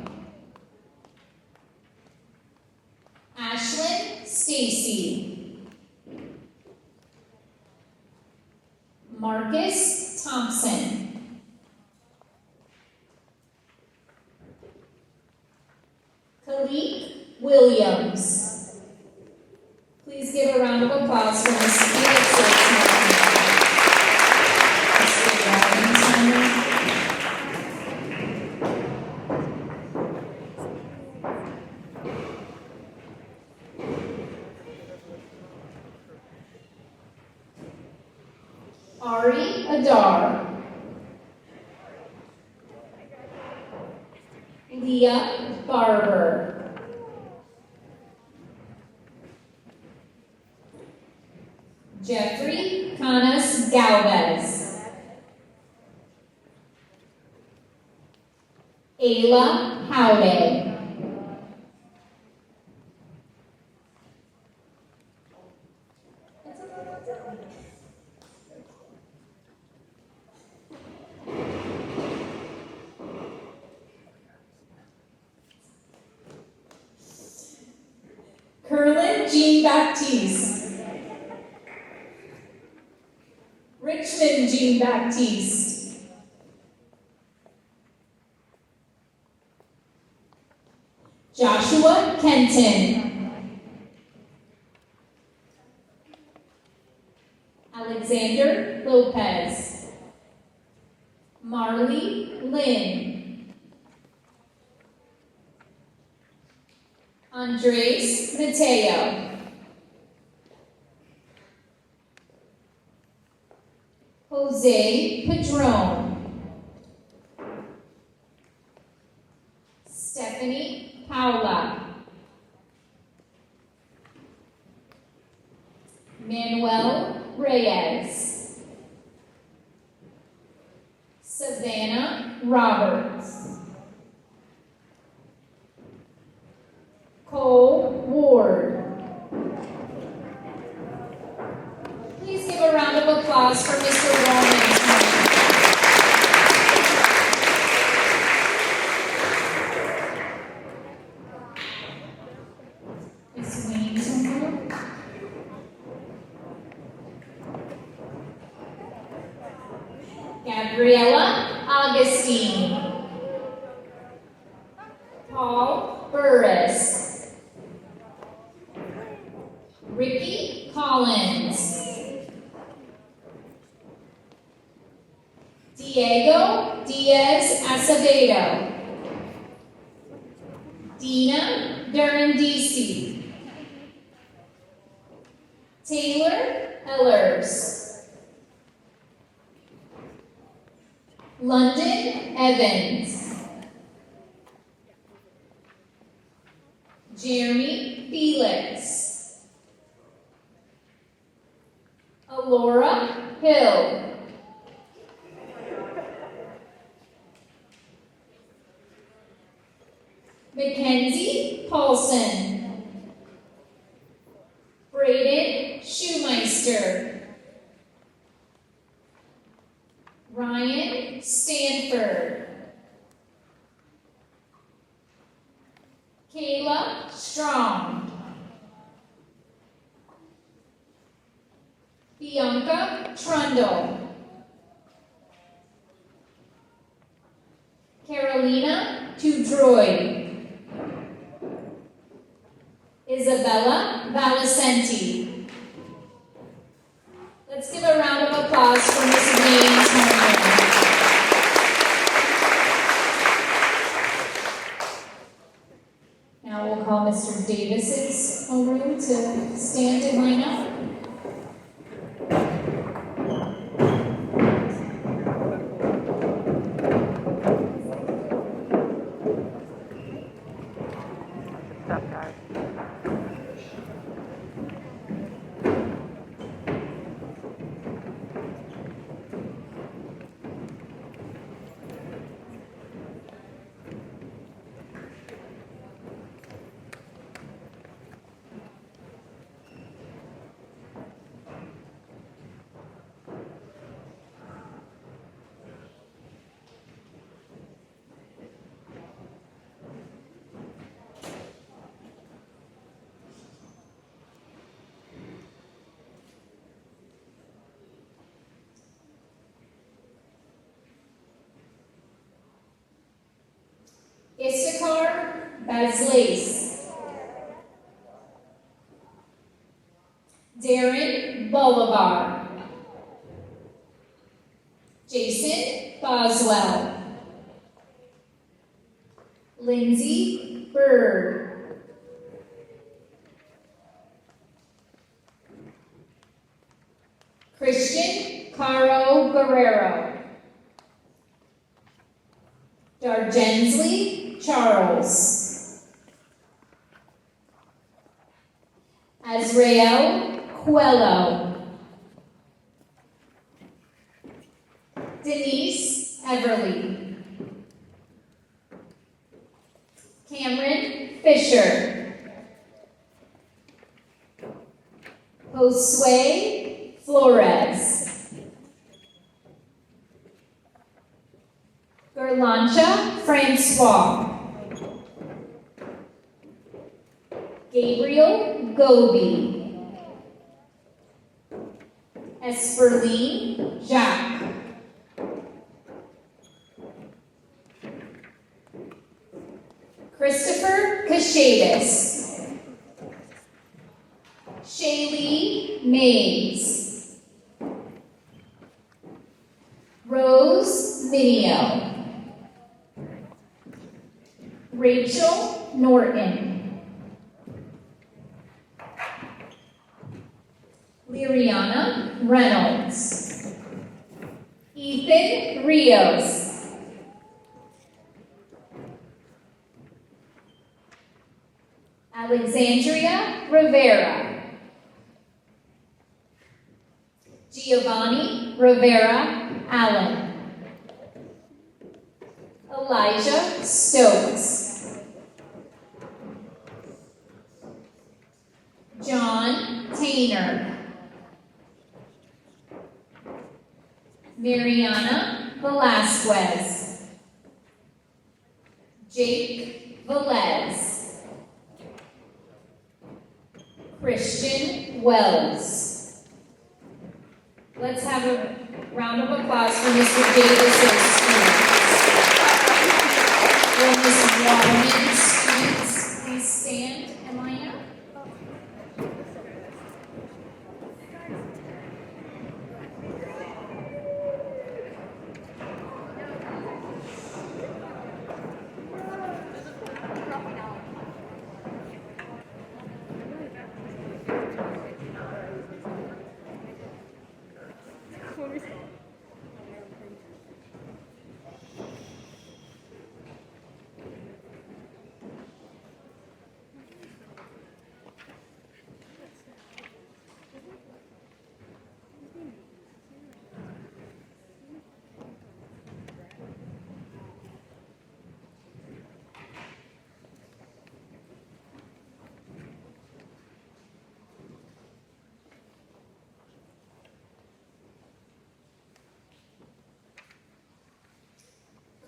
Ashlyn Stacy. Marcus Thompson. Khalid Williams. Please Please give a round of applause for Ms. Felix Martinez. Ari Adar. Leah Barber. Jeffrey Canas Galvez. Ayla Howday. Curlin Jean Baptiste. Richmond Jean Baptiste. Joshua Kenton. Alexander Lopez. Marley Lynn. Andres Mateo. Jose Padron. Stephanie Paula. Manuel Reyes. Savannah Roberts. Cole Ward. Please give a round of applause for Mr. Roman. Ms. Wayne's homeroom. Gabriella Augustine. Paul Burris. Ricky Collins. Diego Diaz Acevedo. Dina Durandisi. Taylor Ellers. London Evans. Jeremy Felix. Alora Hill. Mackenzie Paulson. Braden Shoemeister. Ryan Stanford. Kayla Strong. Bianca Trundle. Carolina Tudroy. Isabella Valicenti. Let's give a round of applause for Ms. Wayne's homeroom. Now we'll call Mr. Davis's homeroom to stand and line up. Issachar Basleys. Darren Bolivar, Jason Boswell, Lindsay Bird, Christian Caro Guerrero, Dargensley Charles, Azrael Coelho, Denise Everly, Cameron Fisher, Josue Flores, Gerlancha Francois, Gabriel Gobi, Esperline Jacques, Christopher Cashadis, Shaylee Mays, Rose Minio, Rachel Norton, Liriana Reynolds, Ethan Rios, Alexandria Rivera, Giovanni Rivera Allen, Elijah Stokes, John Tainer, Mariana Velasquez, Jake Velez, Christian Wells. Let's have a round of applause for Mr. Davis's students. Will Mrs. Waterman's students please stand and line up?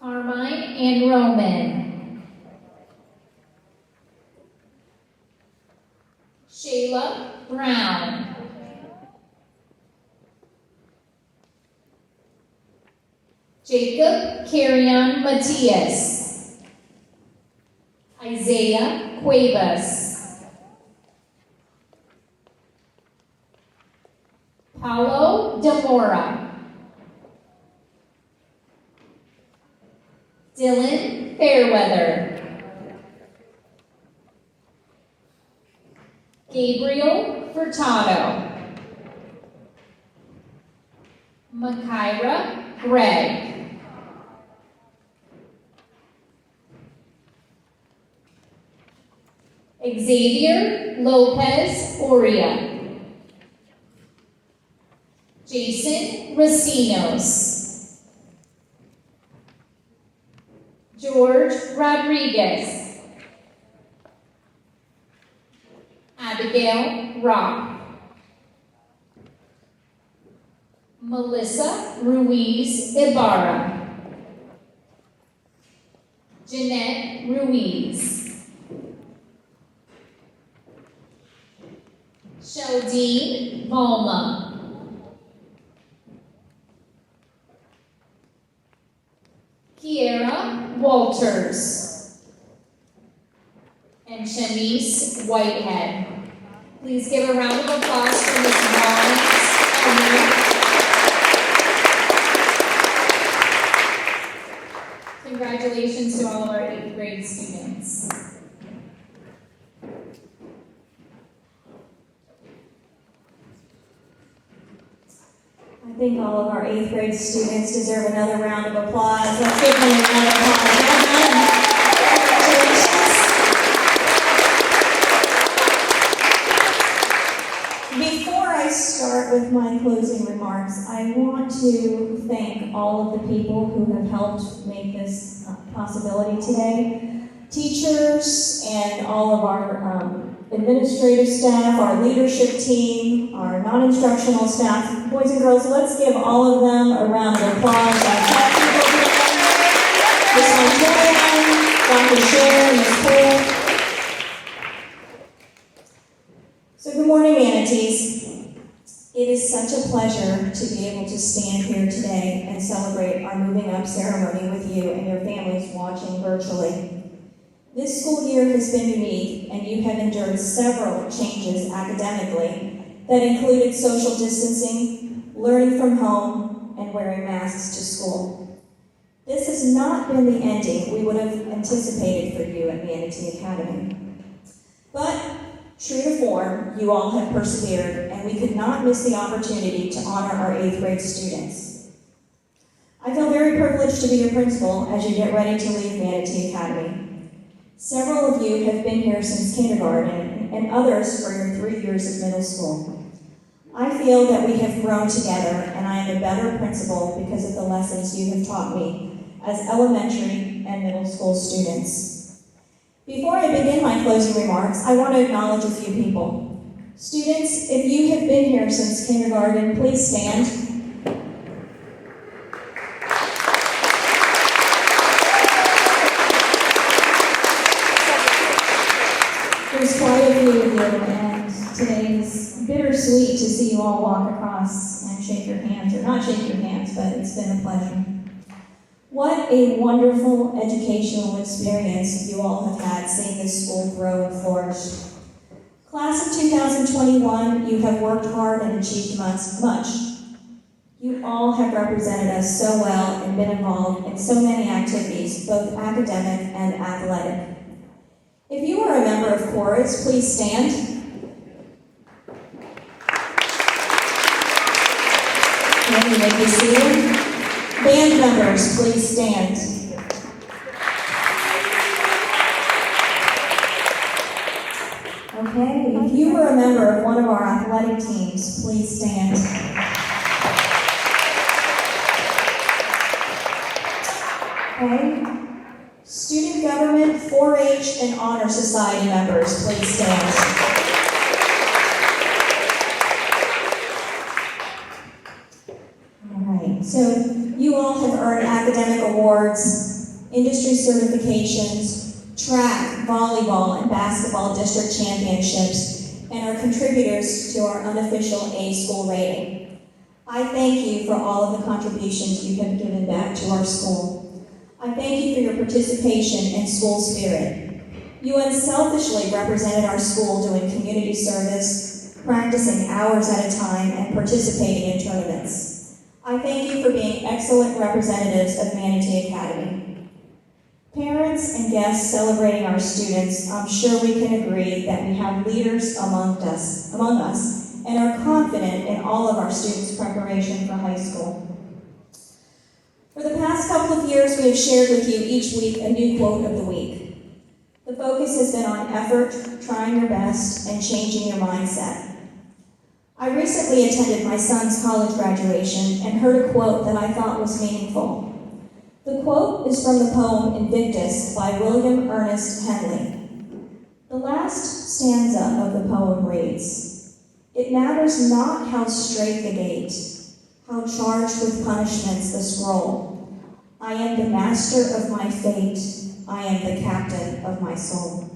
Carmine and Roman, Shayla Brown, Jacob Carrion Matias, Isaiah Cuevas, Paulo Demora, Dylan Fairweather, Gabriel Furtado, Makira Gregg, Xavier Lopez Oria, Jason Racinos, George Rodriguez, Abigail Rock, Melissa Ruiz Ibarra, Jeanette Ruiz, Sheldine Volma, Kiera Walters, and Shanice Whitehead. Please give a round of applause for I think all of our 8th grade students deserve another round of applause. Let's give them another applause. Well done. Congratulations. Before I start with my closing remarks, I want to thank all of the people who have helped make this possibility today. Teachers and all of our administrative staff, our leadership team, our non-instructional staff, boys and girls, let's give all of them a round of applause. Ms. Montana, Dr. Sharon, Ms. Cole. So good morning, Manatees. It is such a pleasure to be able to stand here today and celebrate our moving up ceremony with you and your families watching virtually. This school year has been unique, and you have endured several changes academically that included social distancing, learning from home, and wearing masks to school. This has not been the ending we would have anticipated for you at Manatee Academy. But, true to form, you all have persevered, and we could not miss the opportunity to honor our 8th grade students. I feel very privileged to be your principal as you get ready to leave Manatee Academy. Several of you have been here since kindergarten, and others for your 3 years of middle school. I feel that we have grown together, and I am a better principal because of the lessons you have taught me as elementary and middle school students. Before I begin my closing remarks, I want to acknowledge a few people. Students, if you have been here since kindergarten, please stand. There's quite a few of you, and today is bittersweet to see you all walk across and shake your hands, or not shake your hands, but it's been a pleasure. What a wonderful educational experience you all have had seeing this school grow and flourish. Class of 2021, you have worked hard and achieved much. You all have represented us so well and been involved in so many activities, both academic and athletic. If you are a member of chorus, please stand. And you may be seated. Band members, please stand. Okay, if you were a member of one of our athletic teams, please stand. Okay. Student government, 4-H, and Honor Society members, please stand. All right, so you all have earned academic awards, industry certifications, track, volleyball, and basketball district championships, and are contributors to our unofficial A school rating. I thank you for all of the contributions you have given back to our school. I thank you for your participation and school spirit. You unselfishly represented our school doing community service, practicing hours at a time, and participating in tournaments. I thank you for being excellent representatives of Manatee Academy. Parents and guests celebrating our students, I'm sure we can agree that we have leaders among us and are confident in all of our students' preparation for high school. For the past couple of years, we have shared with you each week a new quote of the week. The focus has been on effort, trying your best, and changing your mindset. I recently attended my son's college graduation and heard a quote that I thought was meaningful. The quote is from the poem Invictus by William Ernest Henley. The last stanza of the poem reads, "It matters not how straight the gate, how charged with punishments the scroll. I am the master of my fate. I am the captain of my soul."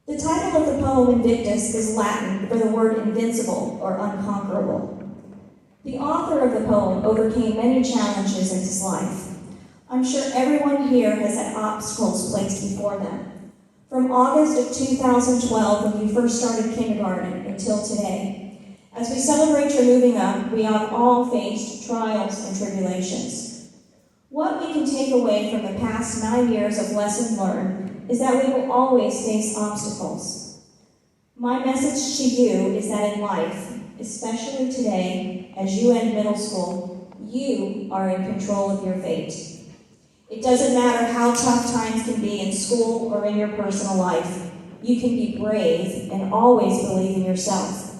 The title of the poem Invictus is Latin for the word invincible or unconquerable. The author of the poem overcame many challenges in his life. I'm sure everyone here has had obstacles placed before them. From August of 2012, when you first started kindergarten, until today. As we celebrate your moving up, we have all faced trials and tribulations. What we can take away from the past 9 years of lessons learned is that we will always face obstacles. My message to you is that in life, especially today, as you end middle school, you are in control of your fate. It doesn't matter how tough times can be in school or in your personal life. You can be brave and always believe in yourself.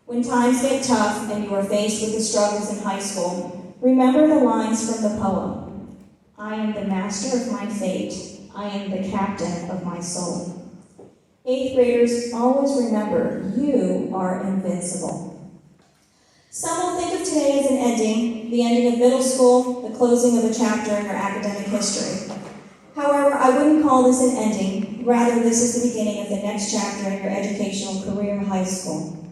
When times get tough and you are faced with the struggles in high school, remember the lines from the poem. I am the master of my fate. I am the captain of my soul. 8th graders, always remember, you are invincible. Some will think of today as an ending, the ending of middle school, the closing of a chapter in your academic history. However, I wouldn't call this an ending. Rather, this is the beginning of the next chapter in your educational career in high school.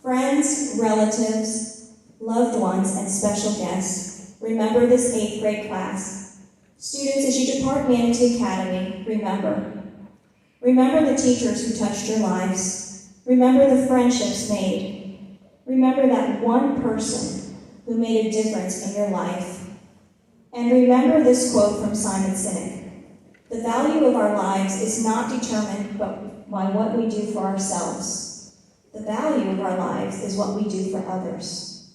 Friends, relatives, loved ones, and special guests, remember this 8th grade class. Students, as you depart Manatee Academy, remember. Remember the teachers who touched your lives. Remember the friendships made. Remember that one person who made a difference in your life. And remember this quote from Simon Sinek. The value of our lives is not determined by what we do for ourselves. The value of our lives is what we do for others.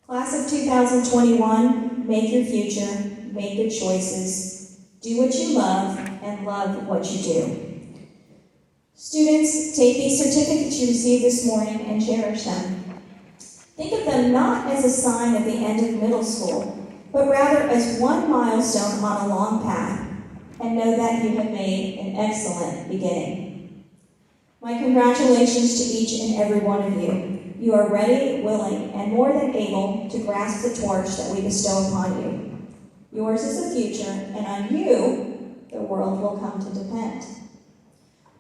Class of 2021, make your future, make good choices, do what you love, and love what you do. Students, take these certificates you received this morning and cherish them. Think of them not as a sign of the end of middle school, but rather as one milestone on a long path, and know that you have made an excellent beginning. My congratulations to each and every one of you. You are ready, willing, and more than able to grasp the torch that we bestow upon you. Yours is the future, and on you, the world will come to depend.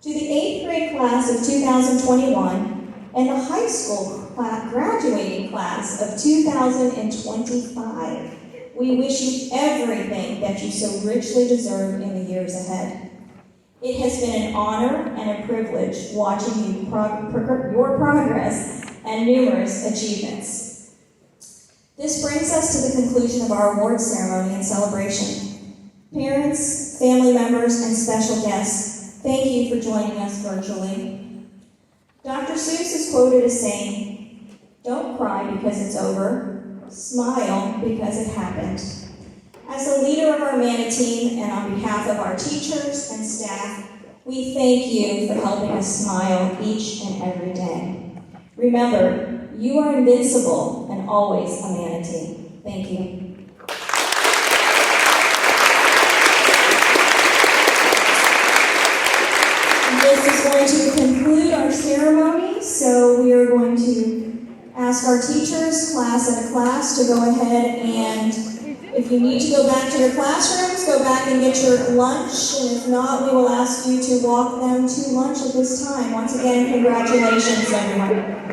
To the 8th grade class of 2021 and the high school graduating class of 2025, we wish you everything that you so richly deserve in the years ahead. It has been an honor and a privilege watching your progress and numerous achievements. This brings us to the conclusion of our awards ceremony and celebration. Parents, family members, and special guests, thank you for joining us virtually. Dr. Seuss is quoted as saying, "Don't cry because it's over. Smile because it happened." As the leader of our Manatee and on behalf of our teachers and staff, we thank you for helping us smile each and every day. Remember, you are invincible and always a Manatee. Thank you. This is going to conclude our ceremony, so we are going to ask our teachers, class and a class, to go ahead and, if you need to go back to your classrooms, go back and get your lunch, and if not, we will ask you to walk them to lunch at this time. Once again, congratulations, everyone.